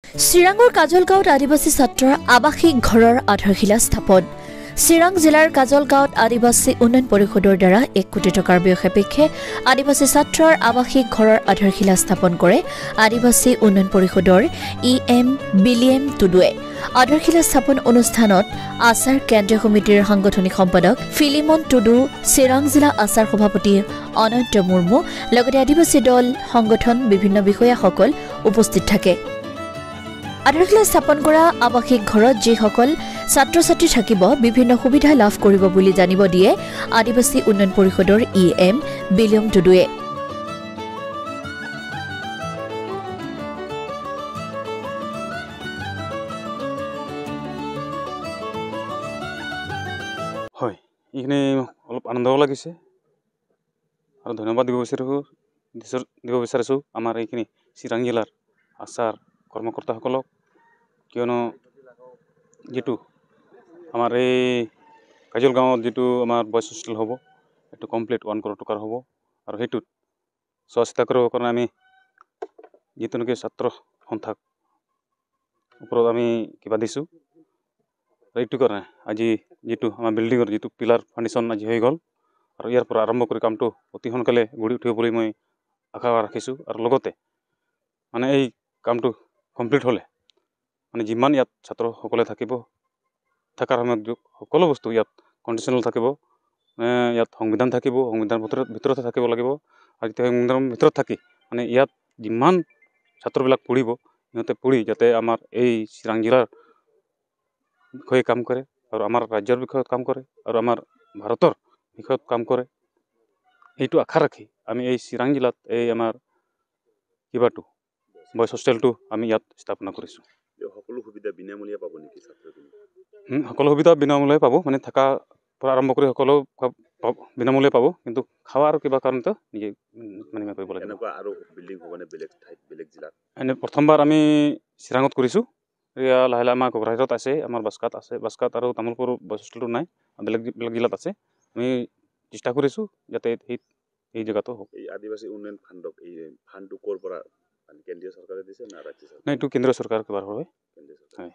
চিৰাঙৰ কাজলগাঁৱত আদিবাসী ছাত্ৰৰ আৱাসিক ঘৰৰ আধাৰশিলা স্থাপন। চিৰাং জিলাৰ কাজলগাঁৱত আদিবাসী উন্নয়ন পৰিষদৰ দ্বাৰা 1 কোটি টকাৰ ব্যয় সাপেক্ষে আদিবাসী ছাত্ৰৰ আৱাসিক ঘৰৰ আধাৰশিলা স্থাপন কৰে আদিবাসী উন্নয়ন পৰিষদৰ EM বিলিয়েম টুডুৱে। আধাৰশিলা স্থাপন অনুষ্ঠানত আচাৰ কেন্দ্ৰীয় সমিতিৰ সাংগঠনিক সম্পাদক ফিলিমন টুডু, চিৰাং জিলা আচাৰ সভাপতি অনন্ত মুৰ্মু লগতে আদিবাসী দল সংগঠন বিভিন্ন বিষয়াসকল উপস্থিত থাকে। আধাৰশিলা স্থাপন কৰা আৱাসিক ঘৰত যিসকল ছাত্ৰ ছাত্ৰী থাকিব বিভিন্ন সুবিধা লাভ কৰিব বুলি জানিব দিয়ে আদিবাসী উন্নয়ন পৰিষদৰ EM বিলিয়ম টুডুৱে। হয়, এইখিনি অলপ আনন্দ লাগিছে আৰু ধন্যবাদ দিব বিচাৰিছোঁ আমাৰ এইখিনি চিৰাং জিলাৰ আচাৰ কৰ্মকৰ্তাসকলক, কিয়নো যেটো আমাৰ এই কাজলগাঁৱত যেটো আমাৰ বয়স হোষ্টেল হ'ব এইটো কমপ্লিট 1 কোটি টকাৰ হ'ব আৰু হেতুত চোৱা-চিতা কৰিবৰ কাৰণে আমি যেটো নেকি ছাত্ৰ সন্থাক ওপৰত আমি কিবা দিছোঁ। এইটো কাৰণে আজি যেটো আমাৰ বিল্ডিঙৰ যেটো পিলাৰ ফাউণ্ডেশ্যন আজি হৈ গ'ল আৰু ইয়াৰ পৰা আৰম্ভ কৰি কামটো অতি সোনকালে গঢ়ি উঠিব বুলি মই আশা ৰাখিছোঁ আৰু লগতে মানে এই কামটো কমপ্লিট হ'লে মানে যিমান ইয়াত ছাত্ৰসকলে থাকিব থকাৰ সময়ত সকলো বস্তু ইয়াত কণ্ডিশ্যনেল থাকিব, ইয়াত সংবিধান থাকিব, সংবিধানৰ ভিতৰতে থাকিব লাগিব আৰু যেতিয়া সংবিধানৰ ভিতৰত থাকি মানে ইয়াত যিমান ছাত্ৰবিলাক পঢ়িব সিহঁতে পঢ়ি যাতে আমাৰ এই চিৰাং জিলাৰ বিষয়ে কাম কৰে আৰু আমাৰ ৰাজ্যৰ বিষয়ত কাম কৰে আৰু আমাৰ ভাৰতৰ বিষয়ত কাম কৰে, এইটো আশা ৰাখি আমি এই চিৰাং জিলাত এই আমাৰ কিবাটো বয়স হোষ্টেলটো আমি ইয়াত স্থাপনা কৰিছোঁ। সকলো সুবিধা বিনামূলীয়া পাব নেকি ছাত্ৰখিনি? সকলো সুবিধা বিনামূলীয়া পাব, মানে থকা পৰা আৰম্ভ কৰি সকলো বিনামূলীয়া পাব, কিন্তু খাৱা আৰু কিবা কাৰণতে নিজে মানে কৰিব লাগিব। এনেকুৱা আৰু বিল্ডিং হ'ব নে বেলেগ ঠাইত বেলেগ জিলাত? এনে প্ৰথমবাৰ আমি চিৰাঙত কৰিছোঁ, এয়া লাহে লাহে আমাৰ কোকৰাঝাৰত আছে, আমাৰ বাস্কাত আছে, বাস্কাত আৰু তামোলপুৰ বয়স হোষ্টেলটো নাই, বেলেগ জিলাত আছে। আমি চেষ্টা কৰিছোঁ যাতে এই জেগাটো হওক। এই আদিবাসী উন্নয়ন ফাণ্ডক এই ফাণ্ডটো ক'ৰ পৰা কেন্দ্ৰীয় চৰকাৰে দিছে না ৰাজ্য চৰকাৰ? নাই, এইটো কেন্দ্ৰীয় চৰকাৰ কিবা হয়। কেন্দ্ৰীয় চৰকাৰ। হয়।